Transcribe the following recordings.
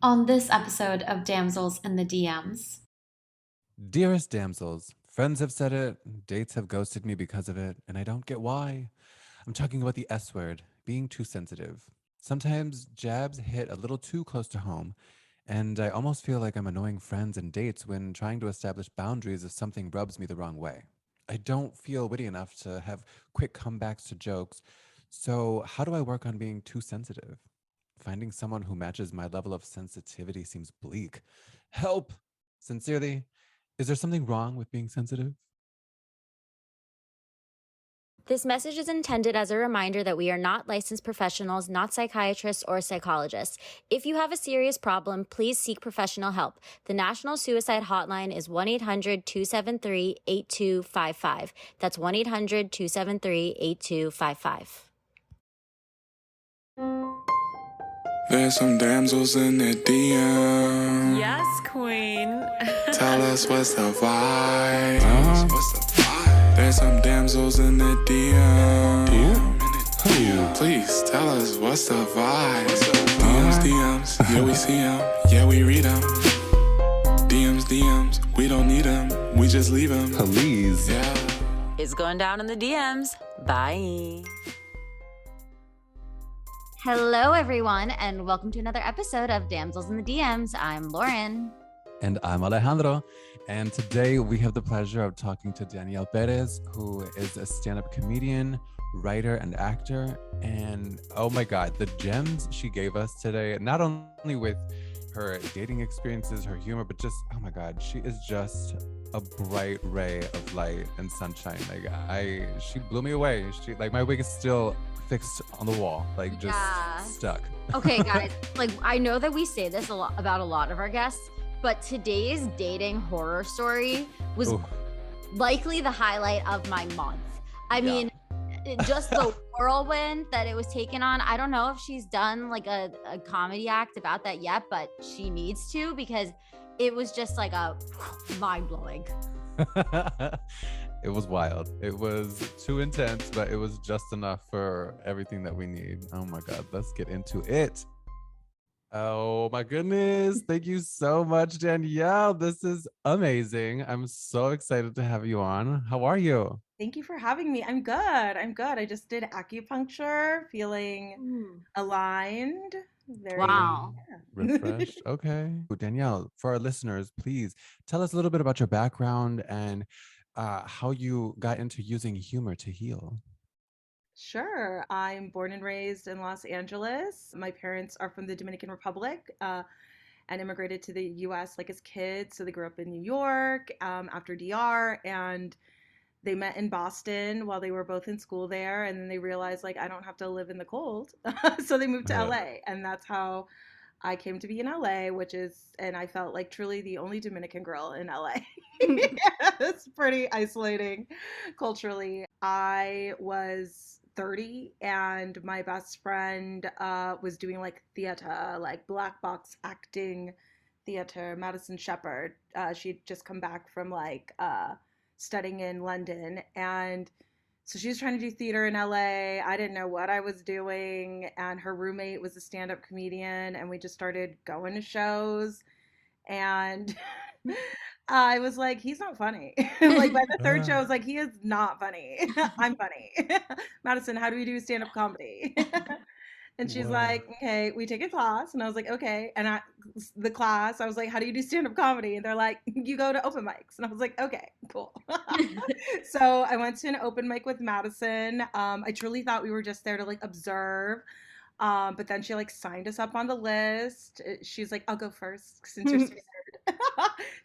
On this episode of Damsels in the DMs. Dearest damsels, friends have said it, dates have ghosted me because of it, and I don't get why. I'm talking about the S word, being too sensitive. Sometimes jabs hit a little too close to home, and I almost feel like I'm annoying friends and dates when trying to establish boundaries if something rubs me the wrong way. I don't feel witty enough to have quick comebacks to jokes, so how do I work on being too sensitive? Finding someone who matches my level of sensitivity seems bleak. Help! Sincerely, is there something wrong with being sensitive? This message is intended as a reminder that we are not licensed professionals, not psychiatrists or psychologists. If you have a serious problem, please seek professional help. The National Suicide Hotline is 1-800-273-8255. That's 1-800-273-8255. There's some damsels in the DM. Yes, queen. Tell us what's the vibe. What's the vibe? There's some damsels in the DM. Who? Please tell us what's the vibe. DMs, yeah we see them, yeah we read them. DMs, we don't need them, we just leave them. Please. Yeah. It's going down in the DMs. Bye. Hello, everyone, and welcome to another episode of Damsels in the DMs. I'm Lauren. And I'm Alejandro. And today we have the pleasure of talking to Danielle Perez, who is a stand-up comedian, writer, and actor. And oh my God, the gems she gave us today, not only with her dating experiences, her humor, but just, oh my God, she is just a bright ray of light and sunshine. She blew me away. My wig is still fixed on the wall, stuck. Okay, guys, I know that we say this a lot about a lot of our guests, but today's dating horror story was likely the highlight of my month. I mean, just the whirlwind that it was taken on. I don't know if she's done like a comedy act about that yet, but she needs to, because it was just like a mind-blowing. It was wild. It was too intense, but it was just enough for everything that we need. Oh my God, let's get into it. Oh my goodness. Thank you so much, Danielle. This is amazing. I'm so excited to have you on. How are you? Thank you for having me. I'm good. I just did acupuncture, feeling aligned. Wow. Refreshed. Okay. Danielle, for our listeners, please tell us a little bit about your background and how you got into using humor to heal. Sure. I'm born and raised in Los Angeles. My parents are from the Dominican Republic and immigrated to the US like as kids. So they grew up in New York after DR, and they met in Boston while they were both in school there. And then they realized, like, I don't have to live in the cold. So they moved to LA. And that's how I came to be in LA, and I felt like truly the only Dominican girl in LA. It's pretty isolating culturally. I was 30 and my best friend was doing like theater, like black box acting theater, Madison Shepherd. She'd just come back from studying in London, and so she was trying to do theater in LA. I didn't know what I was doing, and her roommate was a stand-up comedian, and we just started going to shows. And I was like, he's not funny. Like by the third show, I was like, he is not funny. I'm funny. Madison, how do we do stand-up comedy? And she's like, okay, we take a class. And I was like, okay. And the class, I was like, how do you do stand-up comedy? And they're like, you go to open mics. And I was like, okay, cool. So I went to an open mic with Madison. I truly thought we were just there to like observe. But then she like signed us up on the list. She's like, I'll go first since you're scared.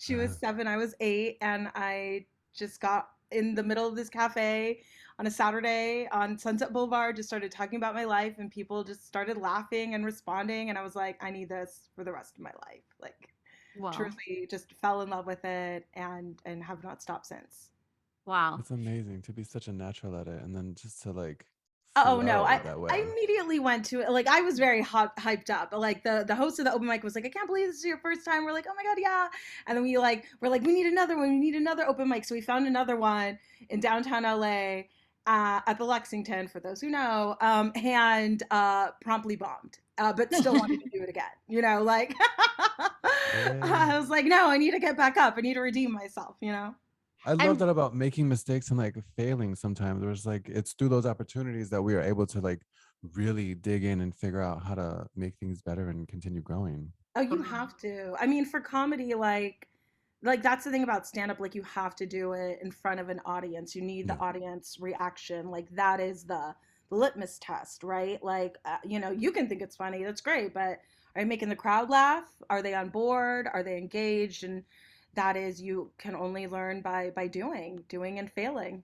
She was 7, I was 8, and I just got in the middle of this cafe on a Saturday on Sunset Boulevard, just started talking about my life, and people just started laughing and responding, and I was like, I need this for the rest of my life. Like, wow. Truly just fell in love with it and have not stopped since. Wow. It's amazing to be such a natural at it, and then just to like oh no, I immediately went to it. Like, I was very hyped up. Like the host of the open mic was like, I can't believe this is your first time. We're like, oh my God, yeah. And then we're like, we need another one. We need another open mic. So we found another one in downtown LA. at the Lexington, for those who know, and promptly bombed, but still wanted to do it again. Like Yeah. I was like, no, I need to get back up. I need to redeem myself. I love And that about making mistakes and like failing sometimes. Where it's like it's through those opportunities that we are able to like really dig in and figure out how to make things better and continue growing. Oh, you have to. I mean, for comedy, like that's the thing about stand up, like you have to do it in front of an audience. You need the Yeah. audience reaction. Like that is the litmus test, right? Like you can think it's funny, that's great, but are you making the crowd laugh? Are they on board? Are they engaged? And that is, you can only learn by doing and failing.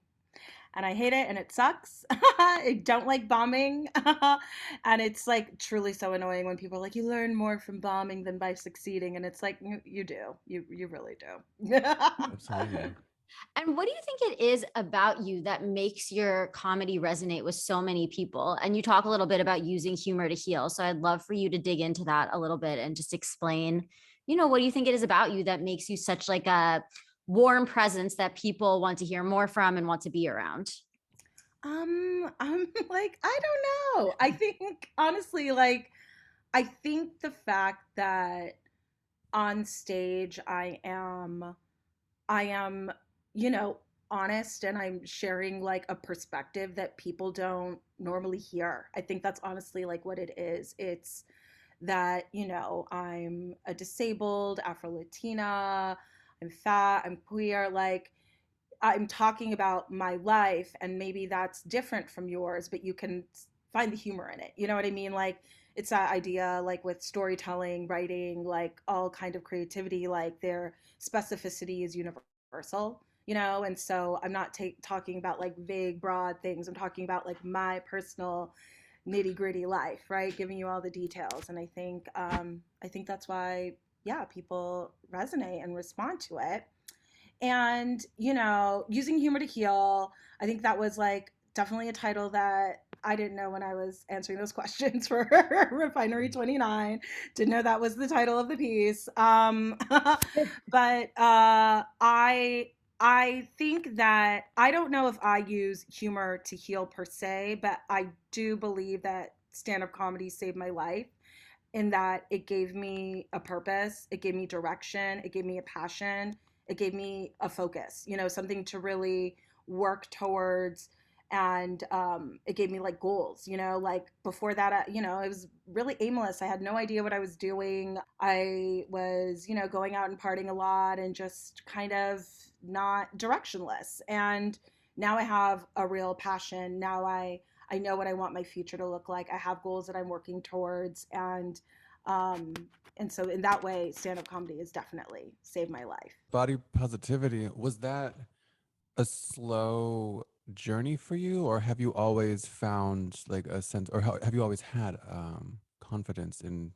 And I hate it and it sucks. I don't like bombing. And it's like truly so annoying when people are like, you learn more from bombing than by succeeding. And it's like, you do. You really do. Absolutely. And what do you think it is about you that makes your comedy resonate with so many people? And you talk a little bit about using humor to heal. So I'd love for you to dig into that a little bit and just explain, what do you think it is about you that makes you such like a warm presence that people want to hear more from and want to be around? I'm like, I don't know. I think honestly, like, I think the fact that on stage I am, you know, honest, and I'm sharing like a perspective that people don't normally hear. I think that's honestly like what it is. It's that, I'm a disabled Afro Latina, I'm fat, I'm queer, like I'm talking about my life, and maybe that's different from yours, but you can find the humor in it. You know what I mean? Like it's that idea, like with storytelling, writing, like all kind of creativity, like their specificity is universal. And so I'm not talking about like vague, broad things. I'm talking about like my personal nitty gritty life, right? Giving you all the details, and I think that's why, yeah, people resonate and respond to it. And using humor to heal, I think that was like definitely a title that I didn't know when I was answering those questions for Refinery 29. Didn't know that was the title of the piece. But I think that I don't know if I use humor to heal per se, but I do believe that stand-up comedy saved my life, in that it gave me a purpose, it gave me direction, it gave me a passion, it gave me a focus, something to really work towards. And it gave me like goals, like before that, it was really aimless. I had no idea what I was doing. I was, going out and partying a lot and just kind of not directionless. And now I have a real passion. Now I know what I want my future to look like. I have goals that I'm working towards, um, and so in that way, stand-up comedy has definitely saved my life. Body positivity, was that a slow journey for you, or have you always found like a sense, or have you always had confidence in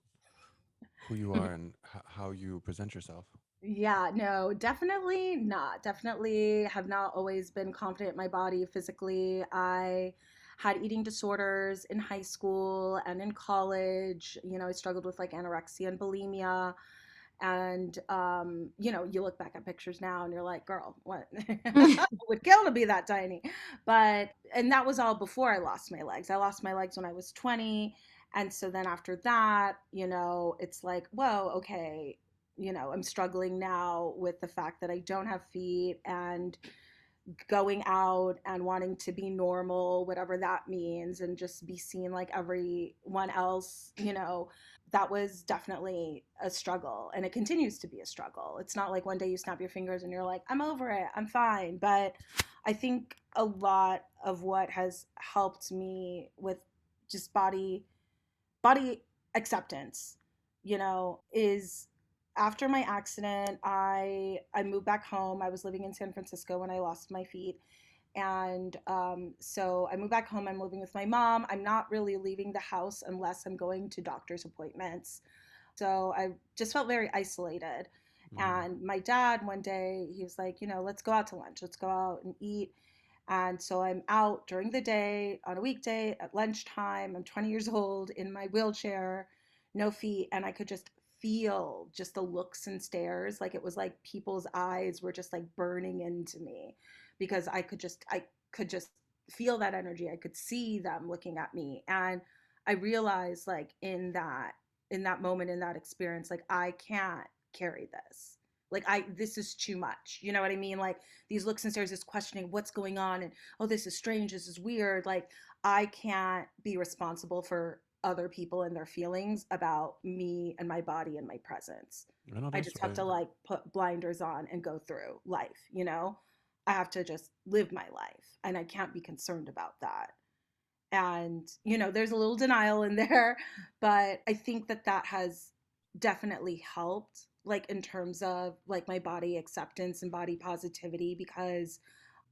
who you are and how you present yourself? Yeah, no, definitely not. Definitely have not always been confident in my body physically. I had eating disorders in high school and in college. I struggled with like anorexia and bulimia. And you look back at pictures now and you're like, girl, what? I would kill to be that tiny. And that was all before I lost my legs. I lost my legs when I was 20. And so then after that, it's like, whoa, okay, I'm struggling now with the fact that I don't have feet, and going out and wanting to be normal, whatever that means, and just be seen like everyone else. That was definitely a struggle, and it continues to be a struggle. It's not like one day you snap your fingers and you're like, I'm over it, I'm fine. But I think a lot of what has helped me with just body acceptance, is after my accident, I moved back home. I was living in San Francisco when I lost my feet. And so I moved back home. I'm living with my mom. I'm not really leaving the house unless I'm going to doctor's appointments. So I just felt very isolated. Mm. And my dad, one day, he was like, let's go out to lunch. Let's go out and eat. And so I'm out during the day on a weekday at lunchtime. I'm 20 years old in my wheelchair, no feet, and I could just feel just the looks and stares. Like it was like people's eyes were just like burning into me, because I could just feel that energy. I could see them looking at me. And I realized like in that moment, in that experience, like I can't carry this. Like this is too much. You know what I mean? Like these looks and stares, this questioning, what's going on? And oh, this is strange. This is weird. Like I can't be responsible for other people and their feelings about me and my body and my presence. I know I that's just have right. to like put blinders on and go through life, you know? I have to just live my life and I can't be concerned about that. And, you know, there's a little denial in there, but I think that that has definitely helped, like in terms of like my body acceptance and body positivity, because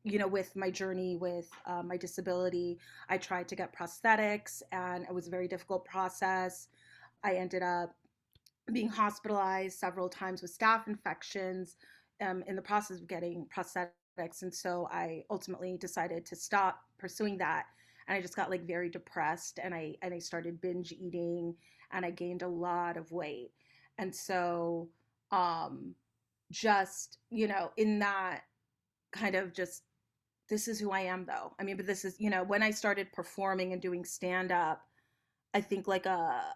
you know, with my journey with my disability, I tried to get prosthetics and it was a very difficult process. I ended up being hospitalized several times with staph infections in the process of getting prosthetics. And so I ultimately decided to stop pursuing that. And I just got like very depressed and I started binge eating and I gained a lot of weight. And so um, just, you know, in that kind of just this is who I am though. I mean, but this is, you know, when I started performing and doing stand up, I think like a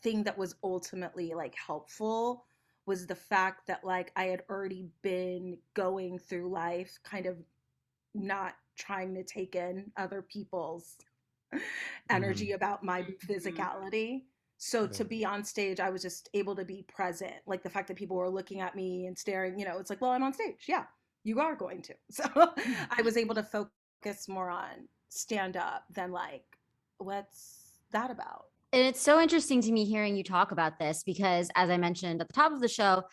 thing that was ultimately like helpful was the fact that like I had already been going through life kind of not trying to take in other people's Mm-hmm. energy about my physicality. So to Right. be on stage, I was just able to be present. Like the fact that people were looking at me and staring, you know, it's like, well, I'm on stage. Yeah, you are going to. So I was able to focus more on stand up than like, what's that about? And it's so interesting to me hearing you talk about this because, as I mentioned at the top of the show,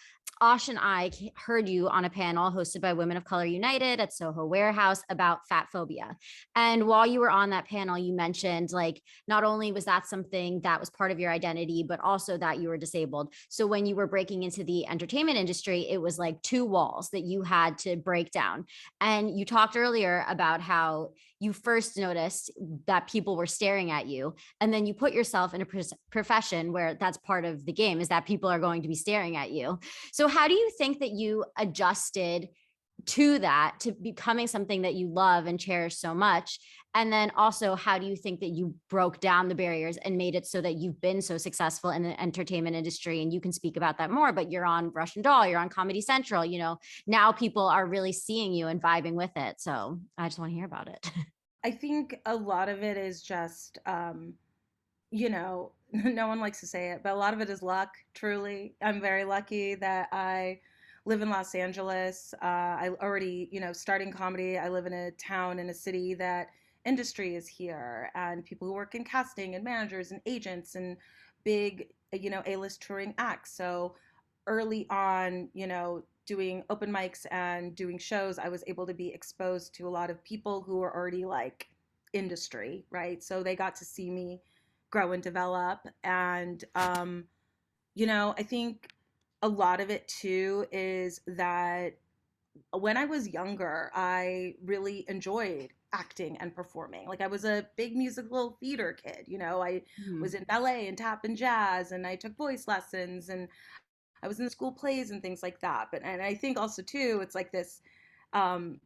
Osh and I heard you on a panel hosted by Women of Color United at Soho Warehouse about fat phobia. And while you were on that panel, you mentioned like not only was that something that was part of your identity, but also that you were disabled. So when you were breaking into the entertainment industry, it was like two walls that you had to break down. And you talked earlier about how you first noticed that people were staring at you and then you put yourself in a profession where that's part of the game is that people are going to be staring at you. So how do you think that you adjusted to that, to becoming something that you love and cherish so much? And then also, how do you think that you broke down the barriers and made it so that you've been so successful in the entertainment industry? And you can speak about that more, but you're on Russian Doll, you're on Comedy Central, you know, now people are really seeing you and vibing with it. So I just want to hear about it. I think a lot of it is just, you know, no one likes to say it, but a lot of it is luck, truly. I'm very lucky that I live in Los Angeles. I already, you know, starting comedy, I live in a town, in a city that industry is here and people who work in casting and managers and agents and big, you know, A-list touring acts. So early on, you know, doing open mics and doing shows, I was able to be exposed to a lot of people who were already like industry, right? So they got to see me grow and develop. And, you know, I think a lot of it too is that when I was younger, I really enjoyed acting and performing. Like I was a big musical theater kid, you know, I was in ballet and tap and jazz and I took voice lessons and I was in the school plays and things like that. But and I think also too, it's like this um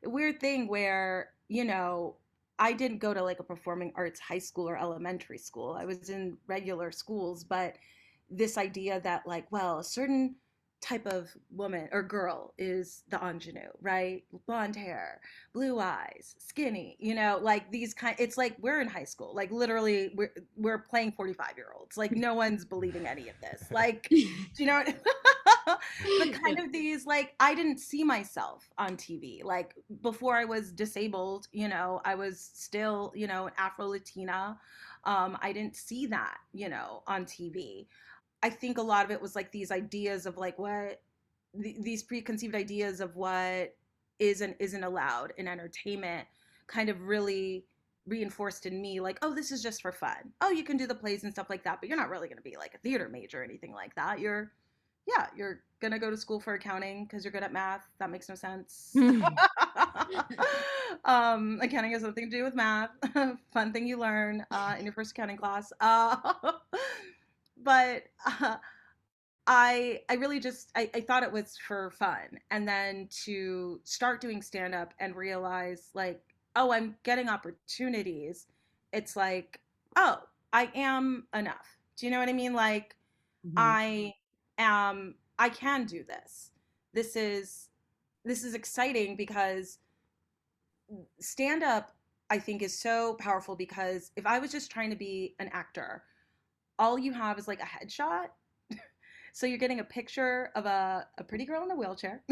weird thing where, you know, I didn't go to like a performing arts high school or elementary school. I was in regular schools, but this idea that like, well, a certain type of woman or girl is the ingenue, right? Blonde hair, blue eyes, skinny, you know, like these kind it's like we're in high school. Like literally we're playing 45-year-olds. Like no one's believing any of this. Like, do you know what but kind of these like I didn't see myself on TV. Like before I was disabled, you know, I was still, you know, an Afro Latina. I didn't see that, you know, on TV. I think a lot of it was like these ideas of like what these preconceived ideas of what is and isn't allowed in entertainment kind of really reinforced in me like, oh, this is just for fun. Oh, you can do the plays and stuff like that, but you're not really going to be like a theater major or anything like that. You're going to go to school for accounting because you're good at math. That makes no sense. Accounting has nothing to do with math. Fun thing you learn in your first accounting class. But I really just I thought it was for fun, and then to start doing stand up and realize like oh, I'm getting opportunities, it's like, oh, I am enough. Do you know what I mean? Like, Mhm. I can do this. This is exciting because stand up, I think, is so powerful because if I was just trying to be an actor, all you have is like a headshot. So you're getting a picture of a pretty girl in a wheelchair.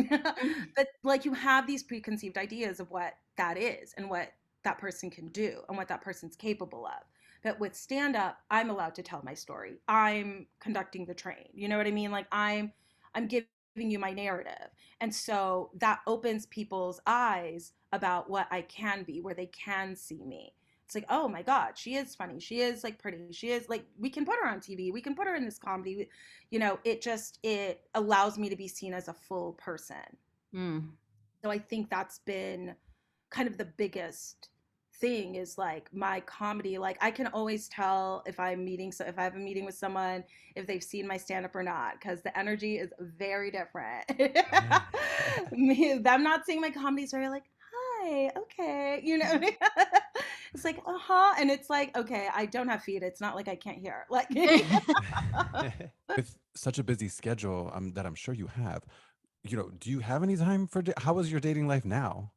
But like you have these preconceived ideas of what that is and what that person can do and what that person's capable of. But with stand up, I'm allowed to tell my story. I'm conducting the train. You know what I mean? Like I'm giving you my narrative. And so that opens people's eyes about what I can be, where they can see me. It's like, oh my God, she is funny. She is like pretty. She is like, we can put her on TV. We can put her in this comedy. You know, it allows me to be seen as a full person. Mm. So I think that's been kind of the biggest thing is like my comedy. Like I can always tell if I'm meeting, so if I have a meeting with someone, if they've seen my stand up or not, because the energy is very different. Them not seeing my comedy is very like, hi, okay, you know. It's like, uh-huh, and it's like, okay, I don't have feet. It's not like I can't hear. Like, With such a busy schedule that I'm sure you have, do you have any time for how is your dating life now?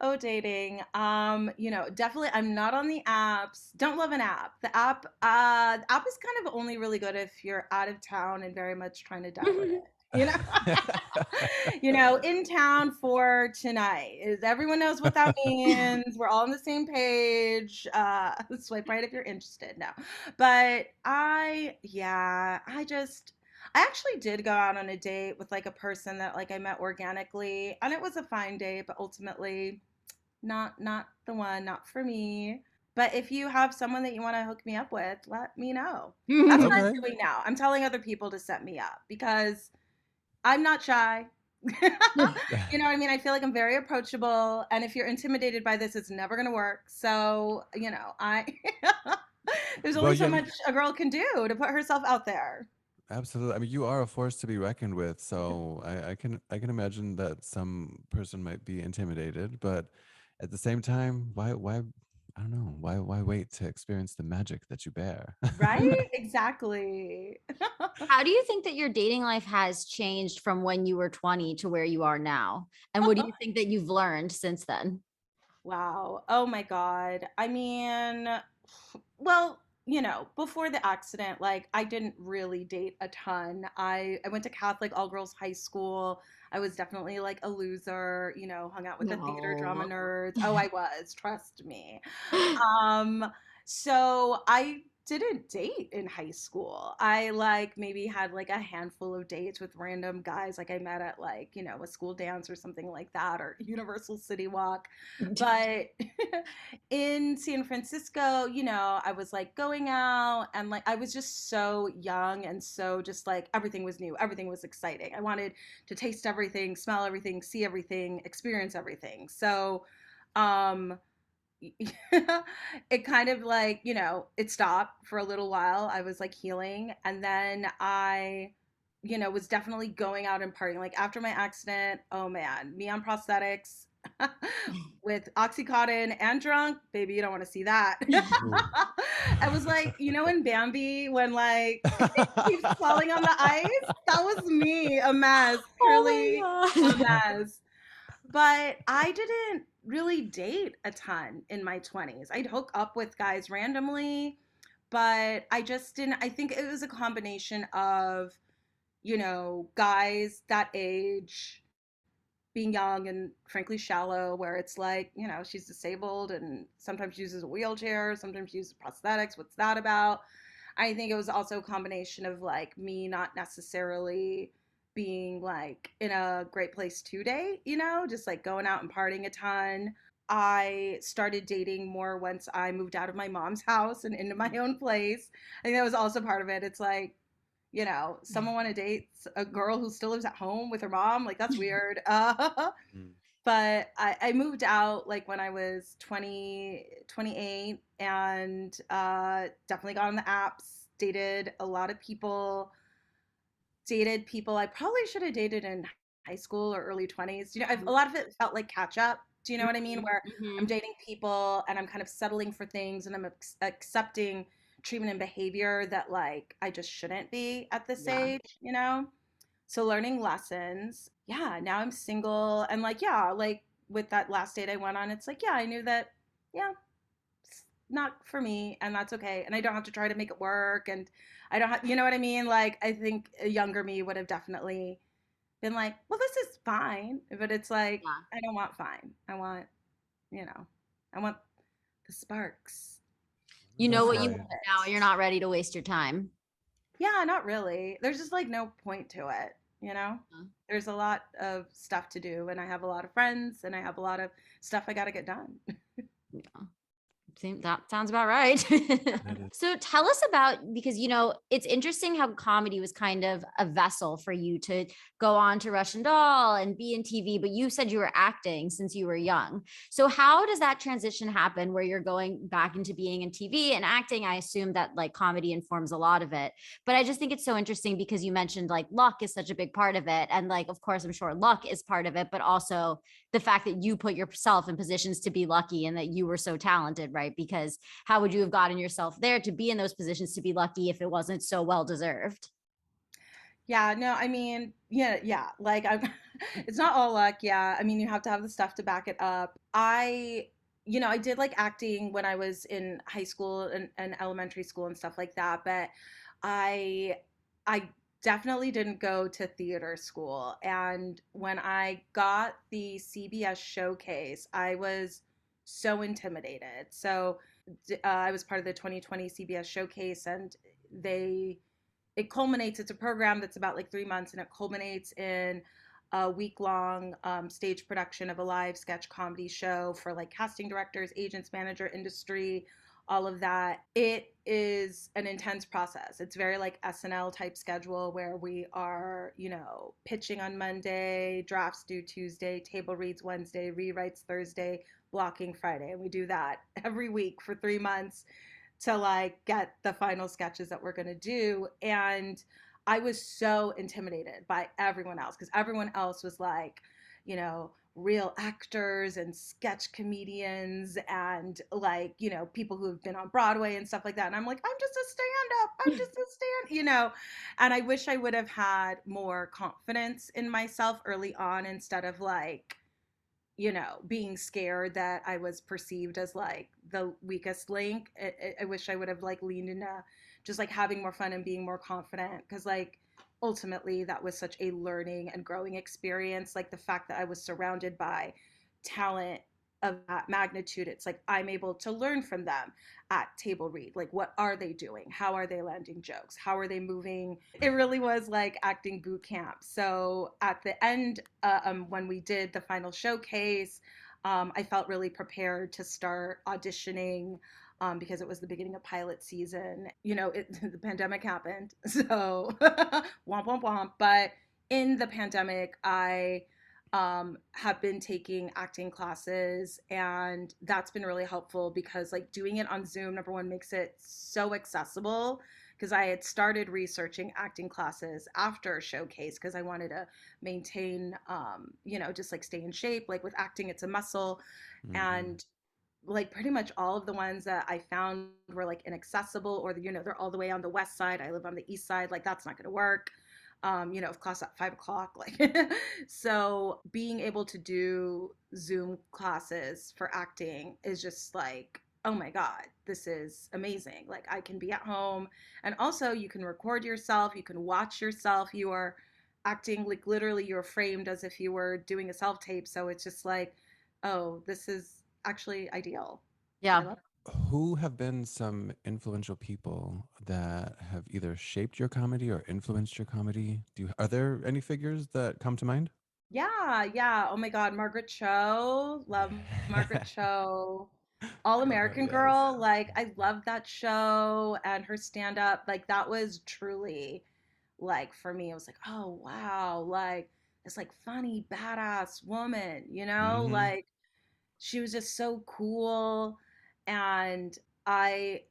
oh, dating. Definitely I'm not on the apps. Don't love an app. The app is kind of only really good if you're out of town and very much trying to die with it. You know? In town for tonight. Is everyone knows what that means. We're all on the same page. Swipe right if you're interested. No. But I actually did go out on a date with like a person that like I met organically, and it was a fine date, but ultimately not the one, not for me. But if you have someone that you want to hook me up with, let me know. That's what I'm Okay. doing now. I'm telling other people to set me up because I'm not shy. You know what I mean? I feel like I'm very approachable, and if you're intimidated by this, it's never going to work. So, I there's Well, only so yeah, much a girl can do to put herself out there. absolutely. I mean, you are a force to be reckoned with, so I can imagine that some person might be intimidated, but at the same time, why I don't know, why wait to experience the magic that you bear? Right? Exactly. How do you think that your dating life has changed from when you were 20 to where you are now? And what do you think that you've learned since then? Wow. Oh my God. I mean, well, before the accident, like I didn't really date a ton. I went to Catholic all girls high school. I was definitely like a loser, hung out with the theater drama No. nerds. Oh, I was, trust me. Um, so I didn't date in high school. I like maybe had like a handful of dates with random guys like I met at like, a school dance or something like that or Universal City Walk. But in San Francisco, I was like going out and like I was just so young and so just like everything was new, everything was exciting. I wanted to taste everything, smell everything, see everything, experience everything. So, um, it kind of like, it stopped for a little while. I was like healing. And then I, was definitely going out and partying. Like after my accident, oh man, me on prosthetics with Oxycontin and drunk, baby, you don't want to see that. Ooh. I was like, in Bambi when like it keeps falling on the ice? That was me, a mess, truly Oh a my God. mess. But I didn't really date a ton in my 20s. I'd hook up with guys randomly, but I just didn't. I think it was a combination of, guys that age being young and frankly shallow, where it's like, she's disabled and sometimes uses a wheelchair, sometimes uses prosthetics. What's that about? I think it was also a combination of like me not necessarily being like in a great place to date, just like going out and partying a ton. I started dating more once I moved out of my mom's house and into my own place. I think that was also part of it. It's like, someone want to date a girl who still lives at home with her mom? Like, that's weird. Mm. But I moved out like when I was 20, 28, and definitely got on the apps, dated a lot of people, dated people I probably should have dated in high school or early 20s. A lot of it felt like catch up. Do you know what I mean? Where I'm Mm-hmm. dating people and I'm kind of settling for things and I'm accepting treatment and behavior that like I just shouldn't be at this Yeah. age, you know? So learning lessons. Yeah, now I'm single and like yeah, like with that last date I went on, it's like yeah, I knew that yeah, it's not for me and that's okay. And I don't have to try to make it work and I don't have, you know what I mean? Like I think a younger me would have definitely been like, well, this is fine, but it's like Yeah. I don't want fine. I want, you know, I want the sparks. You I know That's what want you all right. want of it. now. You're not ready to waste your time. Yeah, not really. There's just like no point to it, you know? There's a lot of stuff to do, and I have a lot of friends, and I have a lot of stuff I got to get done. Yeah. That sounds about right. That is. So tell us about, because it's interesting how comedy was kind of a vessel for you to go on to Russian Doll and be in TV, but you said you were acting since you were young. So how does that transition happen where you're going back into being in TV and acting? I assume that like comedy informs a lot of it, but I just think it's so interesting because you mentioned like luck is such a big part of it. And like, of course, I'm sure luck is part of it, but also the fact that you put yourself in positions to be lucky and that you were so talented, right? Because how would you have gotten yourself there to be in those positions to be lucky if it wasn't so well deserved? Yeah, no, I mean, yeah, yeah. Like I'm it's not all luck, yeah. I mean, you have to have the stuff to back it up. I did like acting when I was in high school and elementary school and stuff like that, but I I definitely didn't go to theater school. And when I got the CBS showcase, I was so intimidated. So I was part of the 2020 CBS showcase and they it culminates, it's a program that's about like 3 months and it culminates in a week long stage production of a live sketch comedy show for like casting directors, agents, manager, industry, all of that. It is an intense process. It's very like SNL type schedule where we are, pitching on Monday, drafts due Tuesday, table reads Wednesday, rewrites Thursday, blocking Friday. And we do that every week for 3 months to like get the final sketches that we're going to do. And I was so intimidated by everyone else because everyone else was like, real actors and sketch comedians and like, people who have been on Broadway and stuff like that. And I'm like, I'm just a stand up. I'm just a and I wish I would have had more confidence in myself early on instead of like, being scared that I was perceived as like the weakest link. I wish I would have like leaned into just like having more fun and being more confident because like ultimately that was such a learning and growing experience. Like the fact that I was surrounded by talent of that magnitude, it's like I'm able to learn from them at table read. Like, what are they doing? How are they landing jokes? How are they moving? It really was like acting boot camp. So at the end, when we did the final showcase, I felt really prepared to start auditioning because it was the beginning of pilot season. The pandemic happened, so womp womp womp. But in the pandemic, I have been taking acting classes, and that's been really helpful because, like, doing it on Zoom, number one, makes it so accessible. Because I had started researching acting classes after Showcase because I wanted to maintain, just like stay in shape. Like with acting, it's a muscle. Mhm. And like pretty much all of the ones that I found were like inaccessible or they're all the way on the west side. I live on the east side. Like that's not going to work. Of class at 5 o'clock. Like, so being able to do Zoom classes for acting is just like, oh my God, this is amazing. Like I can be at home and also you can record yourself, you can watch yourself. You are acting like literally you're framed as if you were doing a self tape. So it's just like, oh, this is actually ideal. I Yeah. love Who have been some influential people that have either shaped your comedy or influenced your comedy? Are there any figures that come to mind? Yeah, yeah. Oh my God, Margaret Cho. Love Margaret Cho. All Love her, American yes. Girl. Like, I love that show and her stand up. Like, that was truly, like, for me, it was like, oh, wow. Like, this, like, funny, badass woman, Mm-hmm. Like, she was just so cool. And I,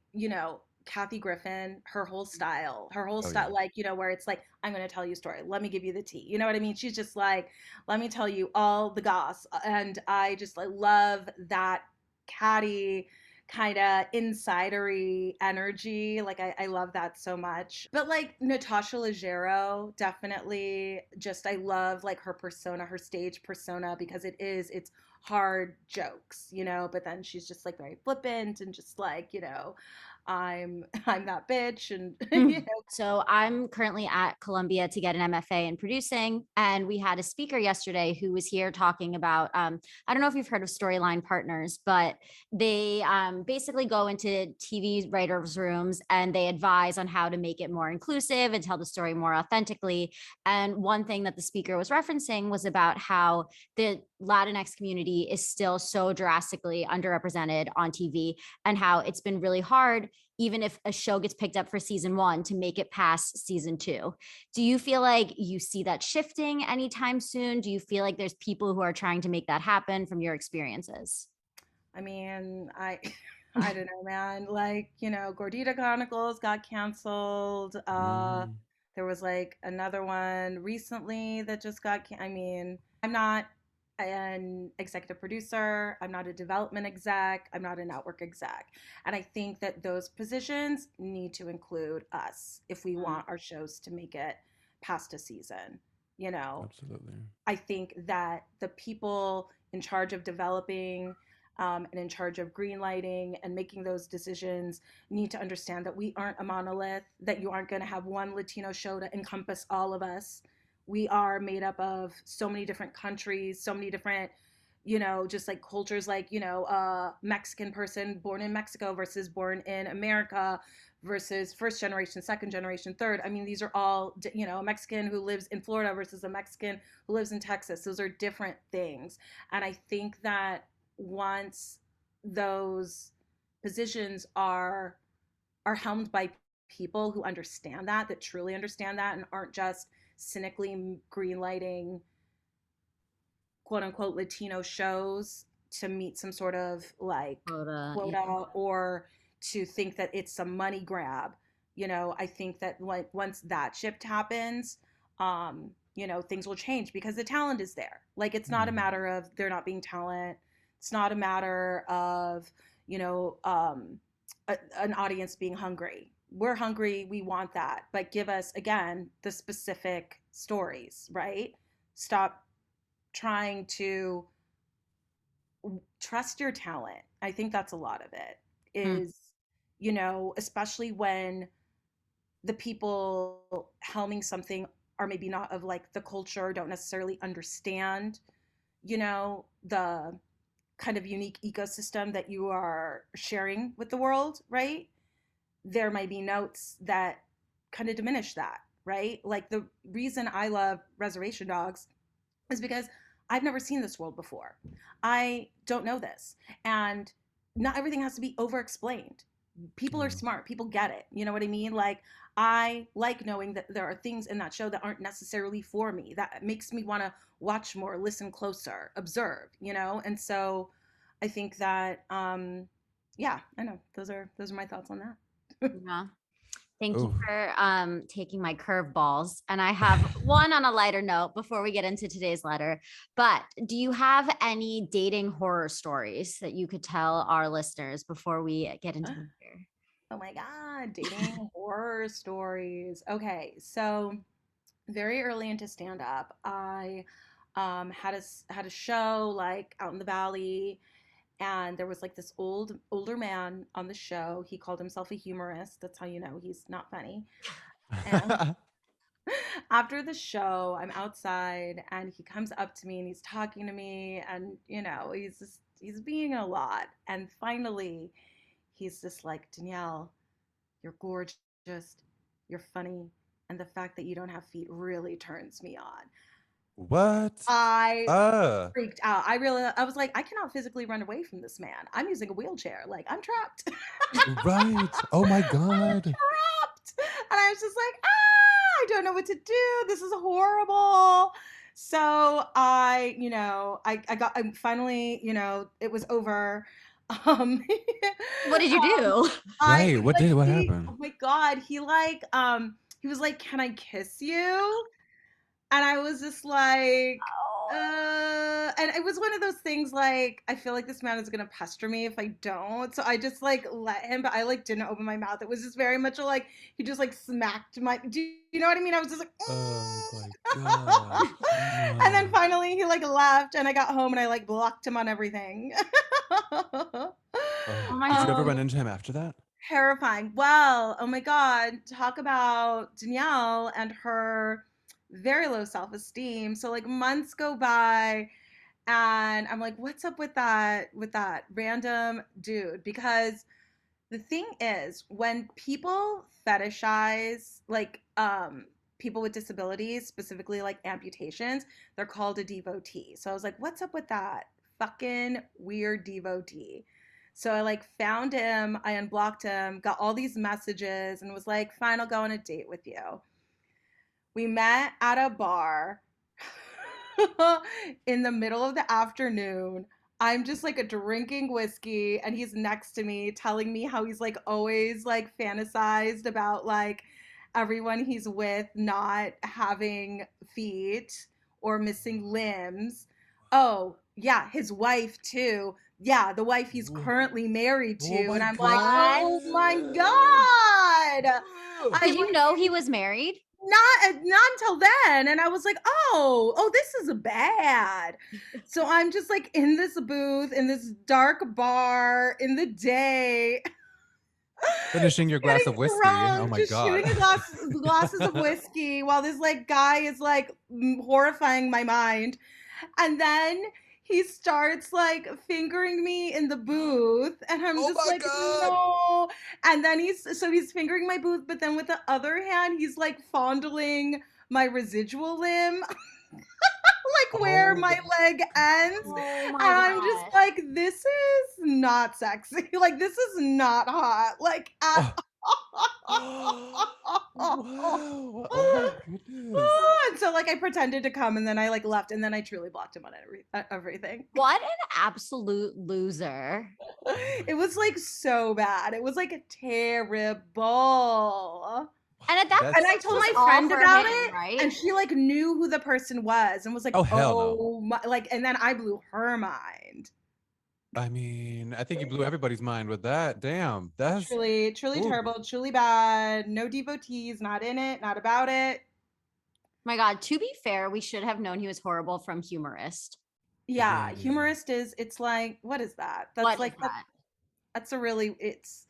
Kathy Griffin, her whole style, Oh yeah. like, where it's like, I'm going to tell you a story. Let me give you the tea. You know what I mean? She's just like, let me tell you all the goss. And I just like love that catty kind of insidery energy. Like I love that so much. But like Natasha Leggero, definitely just, I love like her persona, her stage persona, because it's hard jokes, but then she's just like very flippant and just like, I'm that bitch and So I'm currently at Columbia to get an MFA in producing, and we had a speaker yesterday who was here talking about. I don't know if you've heard of Storyline Partners, but they basically go into TV writers' rooms and they advise on how to make it more inclusive and tell the story more authentically. And one thing that the speaker was referencing was about how the Latinx community is still so drastically underrepresented on TV, and how it's been really hard, even if a show gets picked up for season 1, to make it past season 2. Do you feel like you see that shifting anytime soon? Do you feel like there's people who are trying to make that happen from your experiences? I mean, I don't know, man. Like, Gordita Chronicles got canceled. Mm. There was like another one recently that just got I mean, I'm not an executive producer, I'm not a development exec, I'm not a network exec. And I think that those positions need to include us if we want our shows to make it past a season, you know. Absolutely. I think that the people in charge of developing and in charge of greenlighting and making those decisions need to understand that we aren't a monolith, that you aren't going to have one Latino show to encompass all of us. We are made up of so many different countries, so many different, just like cultures, like, Mexican person born in Mexico versus born in America versus first generation, second generation, third. I mean, these are all, a Mexican who lives in Florida versus a Mexican who lives in Texas. Those are different things. And I think that once those positions are helmed by people who understand that truly understand that, and aren't just cynically greenlighting quote unquote Latino shows to meet some sort of like quota, or to think that it's some money grab. I think that like once that shift happens, things will change because the talent is there. Like it's not a matter of there not being talent. It's not a matter of, an audience being hungry. We're hungry, we want that, but give us again the specific stories, right? Stop trying to trust your talent. I think that's a lot of it is, especially when the people helming something are maybe not of like the culture, don't necessarily understand, the kind of unique ecosystem that you are sharing with the world, right? There might be notes that kind of diminish that, right? Like the reason I love Reservation Dogs is because I've never seen this world before. I don't know this. And not everything has to be over explained. People are smart, people get it. You know what I mean? Like, I like knowing that there are things in that show that aren't necessarily for me. That makes me want to watch more, listen closer, observe, And so I think that, yeah, I know those are my thoughts on that. Yeah. Thank you Oh. for taking my curveballs. And I have one on a lighter note before we get into today's letter. But do you have any dating horror stories that you could tell our listeners before we get into the letter? Oh my God, dating horror stories. Okay, so very early into stand up, I had a show like out in the valley, and there was like this older man on the show. He called himself a humorist. That's how you know he's not funny. And after the show, I'm outside and he comes up to me and he's talking to me, and he's being a lot. And finally he's just like, Danielle, you're gorgeous, you're funny, and the fact that you don't have feet really turns me on. What? I freaked out. I was like, I cannot physically run away from this man. I'm using a wheelchair. Like, I'm trapped. Right. Oh my I'm God. trapped. And I was just like, I don't know what to do. This is horrible. So I finally, it was over. Um, What did you do? I Right. What like did? What he happened? oh my God, he was like, "Can I kiss you?" And I was just like, and it was one of those things like, I feel like this man is gonna pester me if I don't. So I just like let him, but I like didn't open my mouth. It was just very much like he just like smacked my, do you know what I mean? I was just like, Oh my gosh. and then No. finally he like left and I got home and I like blocked him on everything. Oh Oh, my did you God. ever um, run into him after that? Terrifying. Well, oh my God, talk about Danielle and her very low self-esteem. So like months go by and I'm like, what's up with that random dude? Because the thing is, when people fetishize like people with disabilities, specifically like amputations, they're called a devotee. So I was like, what's up with that fucking weird devotee? So I like found him, I unblocked him, got all these messages, and was like, fine, I'll go on a date with you. We met at a bar in the middle of the afternoon. I'm just like drinking whiskey and he's next to me telling me how he's like always like fantasized about like everyone he's with not having feet or missing limbs. Oh, yeah, his wife too. Yeah, the wife he's Whoa. currently married Oh to. And my I'm like, What? oh my God. God. Did I'm you like, know he was married? not until then, and I was like, oh, this is bad. So I'm just like in this booth in this dark bar in the day, Finishing your glass getting of whiskey. Oh drunk, my just God. shooting glasses of whiskey while this like guy is like horrifying my mind. And then he starts like fingering me in the booth, and I'm Oh just my like, God. no. And then he's fingering my booth, but then with the other hand, he's like fondling my residual limb, like where Oh my leg ends. Oh And my I'm just God. like, this is not sexy. Like, this is not hot. Like, at Oh. all. Wow. Oh my goodness. And so like I pretended to come and then I like left and then I truly blocked him on everything. What an absolute loser. Oh my It was like goodness. so bad. It was like terrible. And at that And That's I point, it told was my all friend for about him, it right? and she like knew who the person was and was like, oh hell no. "Oh my," like, and then I blew her mind. I mean, I think you blew everybody's mind with that. Damn. That's Truly ooh. terrible, truly bad. No devotees, not in it, not about it. My God, to be fair, we should have known he was horrible from humorist. Yeah, Yeah. humorist is it's like what is that? That's What is like that? that's a really it's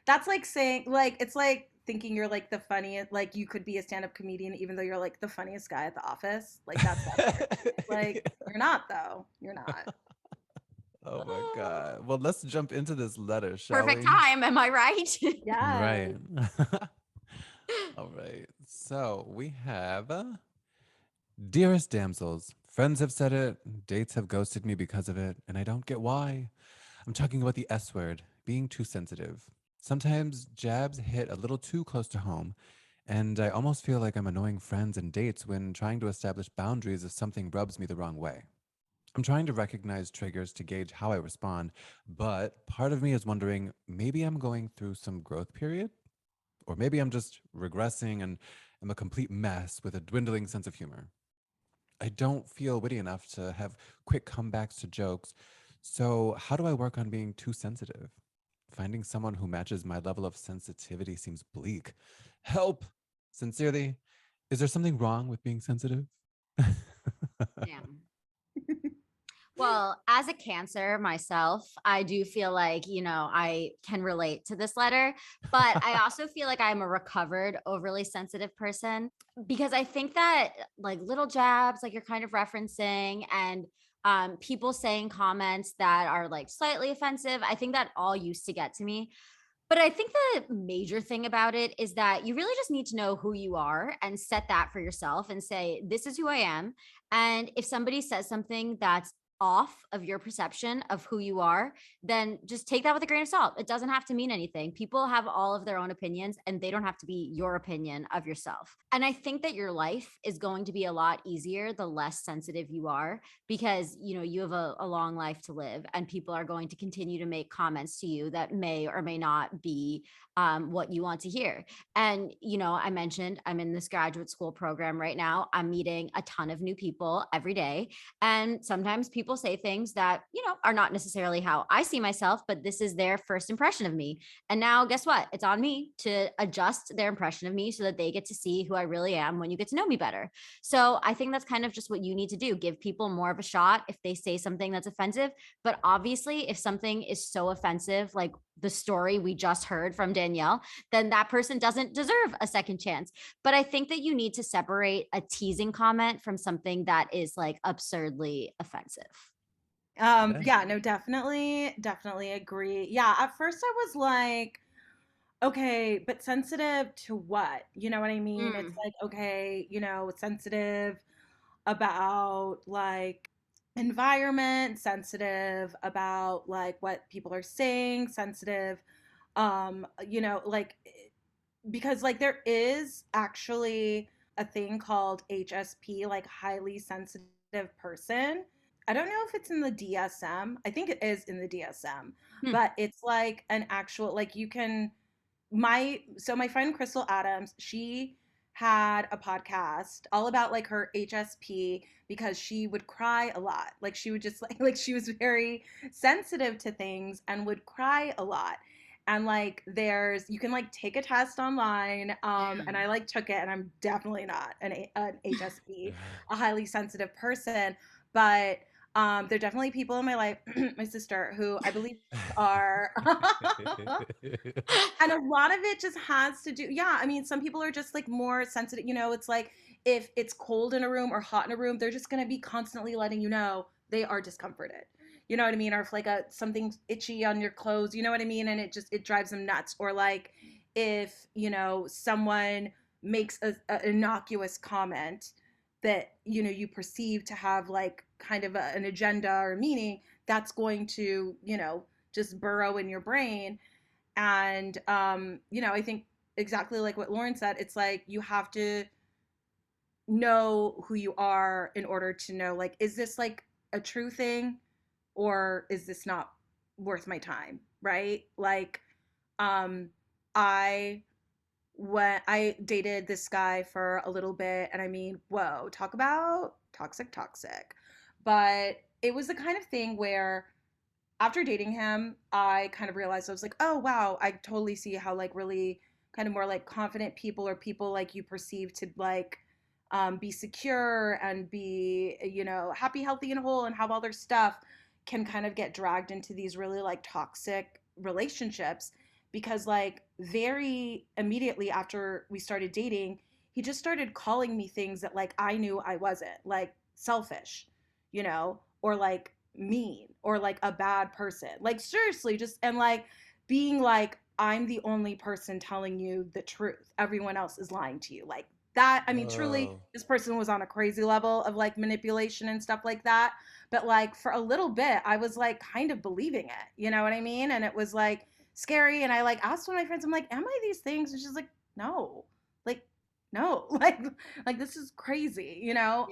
that's like saying like it's like thinking you're like the funniest, like you could be a stand-up comedian even though you're like the funniest guy at the office. Like that's that energy. Like you're not though. You're not. Oh my God. Well, let's jump into this letter, shall Perfect we? time, am I right? Yeah. Right. All right. So we have Dearest damsels, friends have said it, dates have ghosted me because of it, and I don't get why. I'm talking about the S word, being too sensitive. Sometimes jabs hit a little too close to home, and I almost feel like I'm annoying friends and dates when trying to establish boundaries if something rubs me the wrong way. I'm trying to recognize triggers to gauge how I respond, but part of me is wondering maybe I'm going through some growth period, or maybe I'm just regressing and am a complete mess with a dwindling sense of humor. I don't feel witty enough to have quick comebacks to jokes. So, how do I work on being too sensitive? Finding someone who matches my level of sensitivity seems bleak. Help! Sincerely, is there something wrong with being sensitive? Damn. Well, as a Cancer myself, I do feel like, I can relate to this letter, but I also feel like I'm a recovered, overly sensitive person because I think that like little jabs, like you're kind of referencing, and people saying comments that are like slightly offensive, I think that all used to get to me. But I think the major thing about it is that you really just need to know who you are and set that for yourself and say, this is who I am. And if somebody says something that's off of your perception of who you are, then just take that with a grain of salt. It doesn't have to mean anything. People have all of their own opinions and they don't have to be your opinion of yourself. And I think that your life is going to be a lot easier the less sensitive you are, because you have a long life to live and people are going to continue to make comments to you that may or may not be what you want to hear. And I mentioned I'm in this graduate school program right now. I'm meeting a ton of new people every day, and sometimes people say things that, are not necessarily how I see myself, but this is their first impression of me. And now, guess what? It's on me to adjust their impression of me so that they get to see who I really am when you get to know me better. So I think that's kind of just what you need to do. Give people more of a shot if they say something that's offensive. But obviously, if something is so offensive, like the story we just heard from Danielle, then that person doesn't deserve a second chance. But I think that you need to separate a teasing comment from something that is like absurdly offensive. Yeah. Yeah, no, definitely agree. Yeah, at first I was like, okay, but sensitive to what? You know what I mean? It's Mm. like, okay, sensitive about like environment, sensitive about like what people are saying, sensitive, like because like there is actually a thing called HSP, like highly sensitive person. I don't know if it's in the DSM. I think it is in the DSM, Hmm. but it's like an actual like you can my friend Crystal Adams, she had a podcast all about like her HSP because she would cry a lot. Like she would just like she was very sensitive to things and would cry a lot. And like there's you can like take a test online, and I like took it and I'm definitely not an HSP, a highly sensitive person, but there are definitely people in my life, my sister, who I believe are and a lot of it just has to do, yeah, I mean, some people are just like more sensitive, it's like if it's cold in a room or hot in a room, they're just going to be constantly letting you know they are discomforted. You know what I mean? Or if like something's itchy on your clothes, you know what I mean? And it drives them nuts. Or like if, someone makes a innocuous comment that, you perceive to have like kind of an agenda or meaning, that's going to, just burrow in your brain. And I think exactly like what Lauren said, it's like you have to know who you are in order to know, like, is this like a true thing or is this not worth my time, right? Like um I when I dated this guy for a little bit, and I mean, whoa, talk about toxic. But it was the kind of thing where after dating him, I kind of realized I was like, oh wow, I totally see how like really kind of more like confident people or people like you perceive to like be secure and be happy, healthy, and whole, and have all their stuff can kind of get dragged into these really like toxic relationships because like very immediately after we started dating, he just started calling me things that like I knew I wasn't, like selfish, or like mean or like a bad person. Like seriously, just and like being like I'm the only person telling you the truth. Everyone else is lying to you. Like that, I mean truly Oh. this person was on a crazy level of like manipulation and stuff like that. But like for a little bit I was like kind of believing it. You know what I mean? And it was like scary, and I like asked one of my friends, I'm like, am I these things? And she's like, no. Like no. Like this is crazy, Yeah.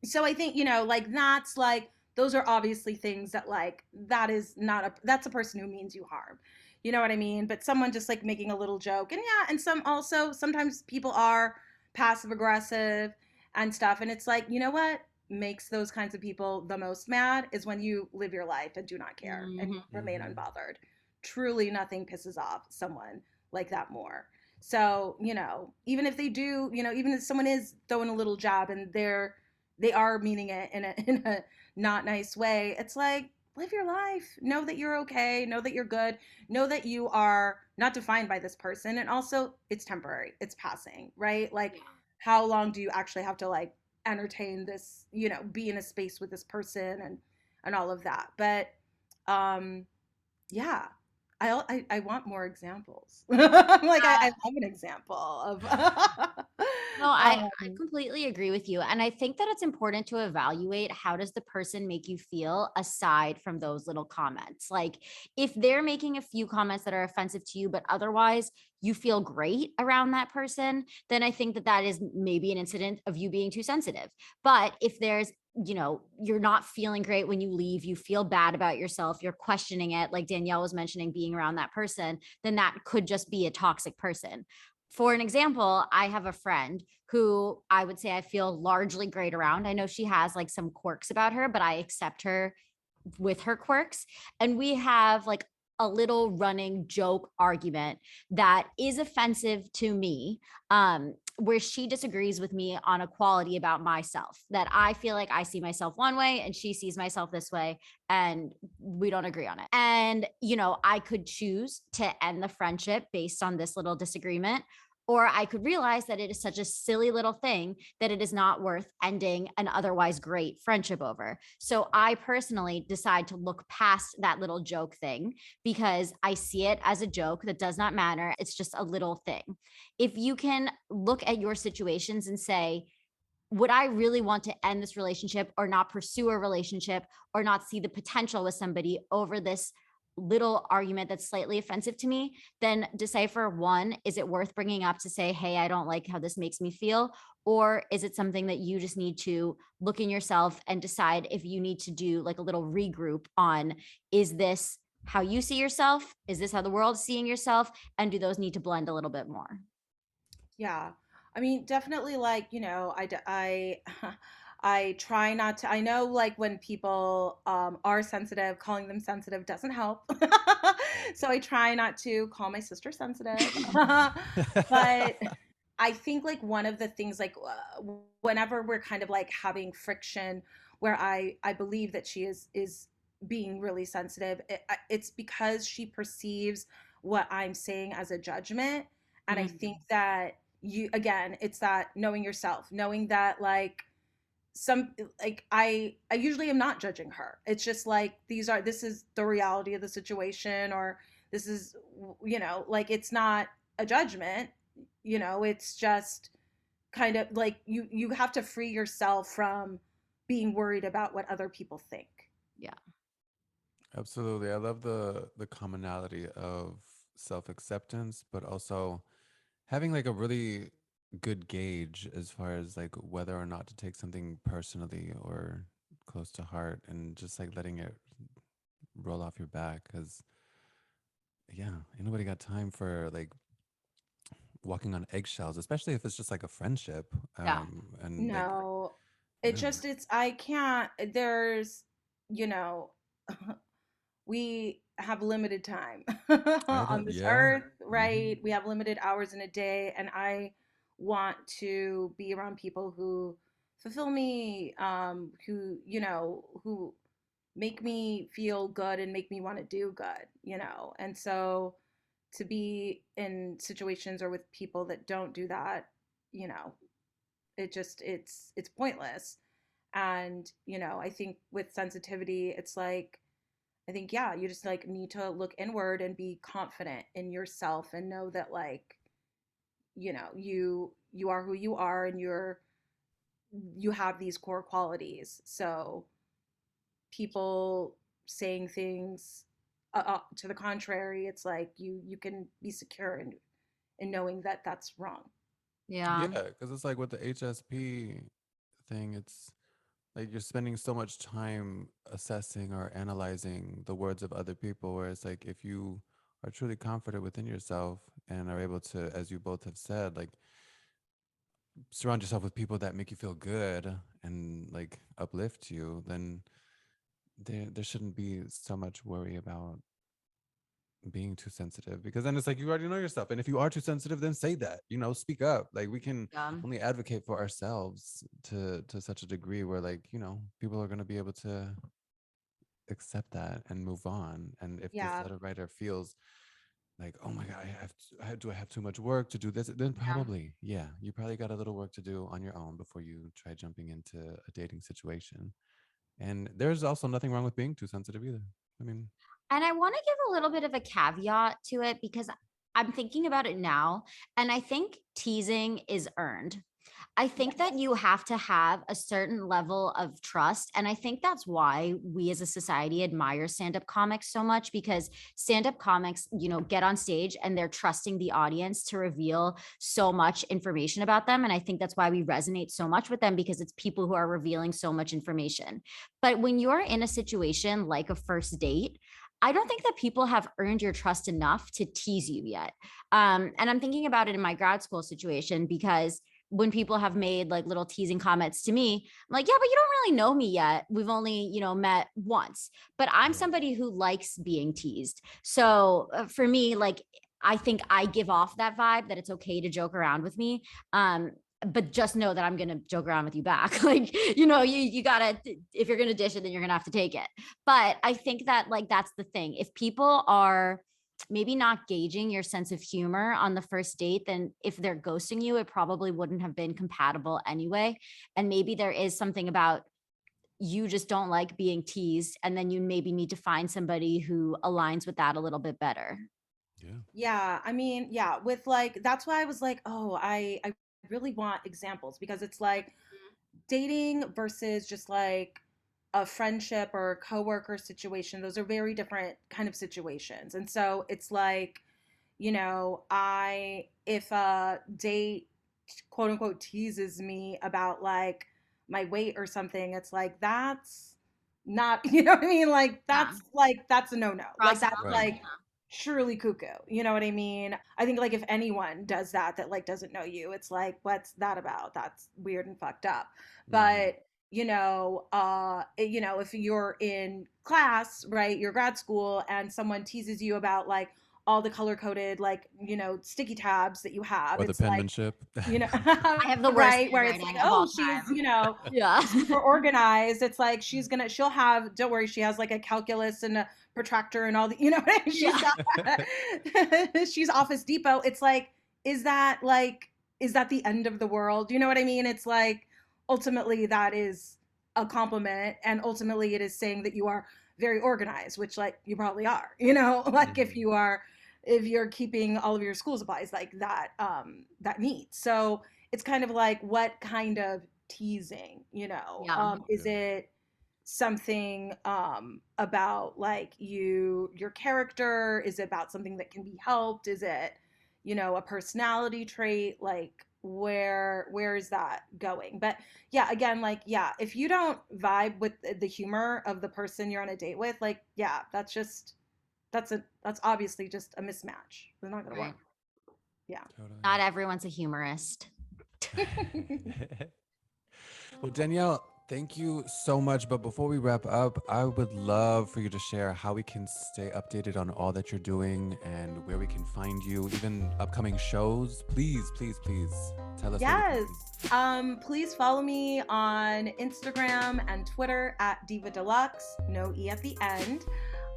so I think, like that's like those are obviously things that like that's a person who means you harm. You know what I mean? But someone just like making a little joke. And yeah, and sometimes people are passive aggressive and stuff, and it's like, you know what makes those kinds of people the most mad is when you live your life and do not care and Mhm. remain Hmm. unbothered. Truly nothing pisses off someone like that more. So, even if they do, even if someone is throwing a little jab and they are meaning it in a in a not nice way, it's like live your life, know that you're okay, know that you're good, know that you are not defined by this person, and also it's temporary, it's passing, right? Like how long do you actually have to like entertain this, be in a space with this person and all of that. But yeah, I want more examples. I'm like, I love an example of. No, I um, completely agree with you. And I think that it's important to evaluate how does the person make you feel aside from those little comments. Like if they're making a few comments that are offensive to you, but otherwise you feel great around that person, then I think that that is maybe an incident of you being too sensitive. But if there's you're not feeling great when you leave, you feel bad about yourself, you're questioning it, like Danielle was mentioning, being around that person, then that could just be a toxic person. For an example, I have a friend who I would say I feel largely great around. I know she has like some quirks about her, but I accept her with her quirks. And we have like a little running joke argument that is offensive to me, where she disagrees with me on a quality about myself that I feel like I see myself one way and she sees myself this way, and we don't agree on it. And, I could choose to end the friendship based on this little disagreement, or I could realize that it is such a silly little thing that it is not worth ending an otherwise great friendship over. So I personally decide to look past that little joke thing because I see it as a joke that does not matter. It's just a little thing. If you can look at your situations and say, would I really want to end this relationship or not pursue a relationship or not see the potential with somebody over this little argument that's slightly offensive to me? Then decipher, one, is it worth bringing up to say, hey, I don't like how this makes me feel? Or is it something that you just need to look in yourself and decide if you need to do like a little regroup on, is this how you see yourself? Is this how the world's seeing yourself? And do those need to blend a little bit more? Yeah. I mean, definitely like, I try not to. I know like when people are sensitive, calling them sensitive doesn't help. So I try not to call my sister sensitive. But I think like one of the things like whenever we're kind of like having friction where I believe that she is being really sensitive, it's because she perceives what I'm saying as a judgment. And I think Mhm. that you again, it's that knowing yourself, knowing that like some like I usually am not judging her. It's just like this is the reality of the situation, or this is like it's not a judgment. It's just kind of like you have to free yourself from being worried about what other people think. Yeah. Absolutely. I love the commonality of self-acceptance, but also having like a really good gauge as far as like whether or not to take something personally or close to heart, and just like letting it roll off your back, cuz yeah, ain't nobody got time for like walking on eggshells, especially if it's just like a friendship. Yeah. And like No, it yeah. just it's I can't. There's you know we have limited time I on don't this yeah. earth, Mhm. right? We have limited hours in a day, and I want to be around people who fulfill me, who make me feel good and make me want to do good. And so to be in situations or with people that don't do that, you know, it's pointless. And I think with sensitivity, it's like I think, yeah, you just like need to look inward and be confident in yourself and know that like, you are who you are, and you have these core qualities. So people saying things to the contrary, it's like you can be secure in knowing that that's wrong. Yeah. Yeah, cuz it's like with the HSP thing, it's like you're spending so much time assessing or analyzing the words of other people, where it's like if you are truly confident within yourself and are able to, as you both have said, like surround yourself with people that make you feel good and like uplift you, then there shouldn't be so much worry about being too sensitive, because then it's like you already know yourself, and if you are too sensitive, then say that, speak up. Like we can Yeah. only advocate for ourselves to such a degree where like people are going to be able to accept that and move on. And if this Yeah. letter writer feels like, oh my god, do I have too much work to do this, then Yeah. probably, yeah, you probably got a little work to do on your own before you try jumping into a dating situation. And there's also nothing wrong with being too sensitive either. I mean, And I want to give a little bit of a caveat to it because I'm thinking about it now. And I think teasing is earned. I think that you have to have a certain level of trust. And I think that's why we as a society admire stand-up comics so much, because stand-up comics, get on stage and they're trusting the audience to reveal so much information about them. And I think that's why we resonate so much with them, because it's people who are revealing so much information. But when you're in a situation like a first date, I don't think that people have earned your trust enough to tease you yet. And I'm thinking about it in my grad school situation, because when people have made like little teasing comments to me, I'm like, yeah, but you don't really know me yet. We've only, met once. But I'm somebody who likes being teased. So for me, like, I think I give off that vibe that it's okay to joke around with me. But just know that I'm going to joke around with you back. Like, you gotta, if you're going to dish it, then you're going to have to take it. But I think that like, that's the thing. If people are maybe not gauging your sense of humor on the first date, then if they're ghosting you, it probably wouldn't have been compatible anyway. And maybe there is something about you just don't like being teased. And then you maybe need to find somebody who aligns with that a little bit better. Yeah. I mean, yeah, with like, that's why I was like, oh, I really want examples, because it's like dating versus just like a friendship or a coworker situation. Those are very different kind of situations. And so it's like, if a date quote unquote teases me about like my weight or something, it's like, that's not, you know what I mean? Like, that's a no-no. Like, that's like surely cuckoo. You know what I mean? I think like if anyone does that like doesn't know you, it's like, what's that about? That's weird and fucked up. But if you're in class, right, your grad school, and someone teases you about like all the color coded like sticky tabs that you have, or the penmanship, I have the worst right, where it's like, oh, she's yeah, super organized. It's like she'll have, don't worry, she has like a calculus and a protractor and all the, she's Office Depot. It's like, is that the end of the world? You know what I mean? It's like, ultimately that is a compliment, and ultimately it is saying that you are very organized, which like you probably are, like if you're keeping all of your school supplies like that, that neat. So it's kind of like, what kind of teasing, is it something about like your character? Is it about something that can be helped? Is it a personality trait? Like, where is that going? But yeah, again, like, yeah, if you don't vibe with the humor of the person you're on a date with, like, yeah, that's obviously just a mismatch. They're not gonna work. Yeah. Totally. Not everyone's a humorist. Well, Danielle, thank you so much. But before we wrap up, I would love for you to share how we can stay updated on all that you're doing and where we can find you, even upcoming shows. Please tell us. Yes. Please follow me on Instagram and Twitter at Diva Deluxe, no E at the end.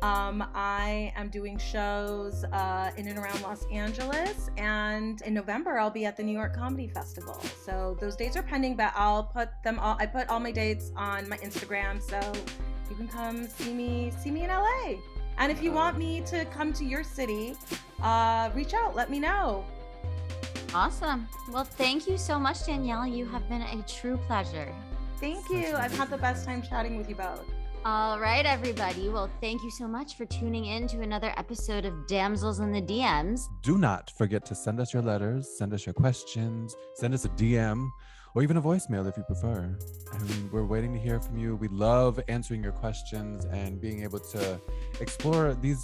I am doing shows in and around Los Angeles, and in November I'll be at the New York Comedy Festival. So those dates are pending, but I put all my dates on my Instagram, so you can come see me in LA. And if you want me to come to your city, reach out, let me know. Awesome. Well, thank you so much, Danielle. You have been a true pleasure. Thank you. I've had the best time chatting with you both. All right, everybody. Well, thank you so much for tuning in to another episode of Damsels in the DMs. Do not forget to send us your letters, send us your questions, send us a DM, or even a voicemail if you prefer. And we're waiting to hear from you. We love answering your questions and being able to explore these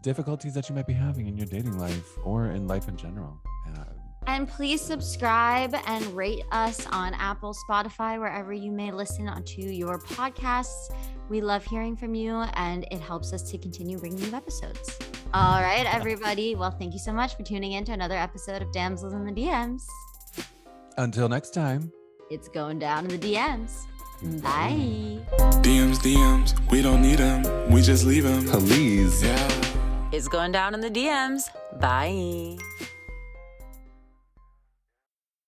difficulties that you might be having in your dating life or in life in general. And please subscribe and rate us on Apple, Spotify, wherever you may listen to your podcasts. We love hearing from you, and it helps us to continue bringing you episodes. All right, everybody. Well, thank you so much for tuning in to another episode of Damsels in the DMs. Until next time. It's going down in the DMs. Bye. DMs, we don't need them. We just leave them. Please. Yeah. It's going down in the DMs. Bye.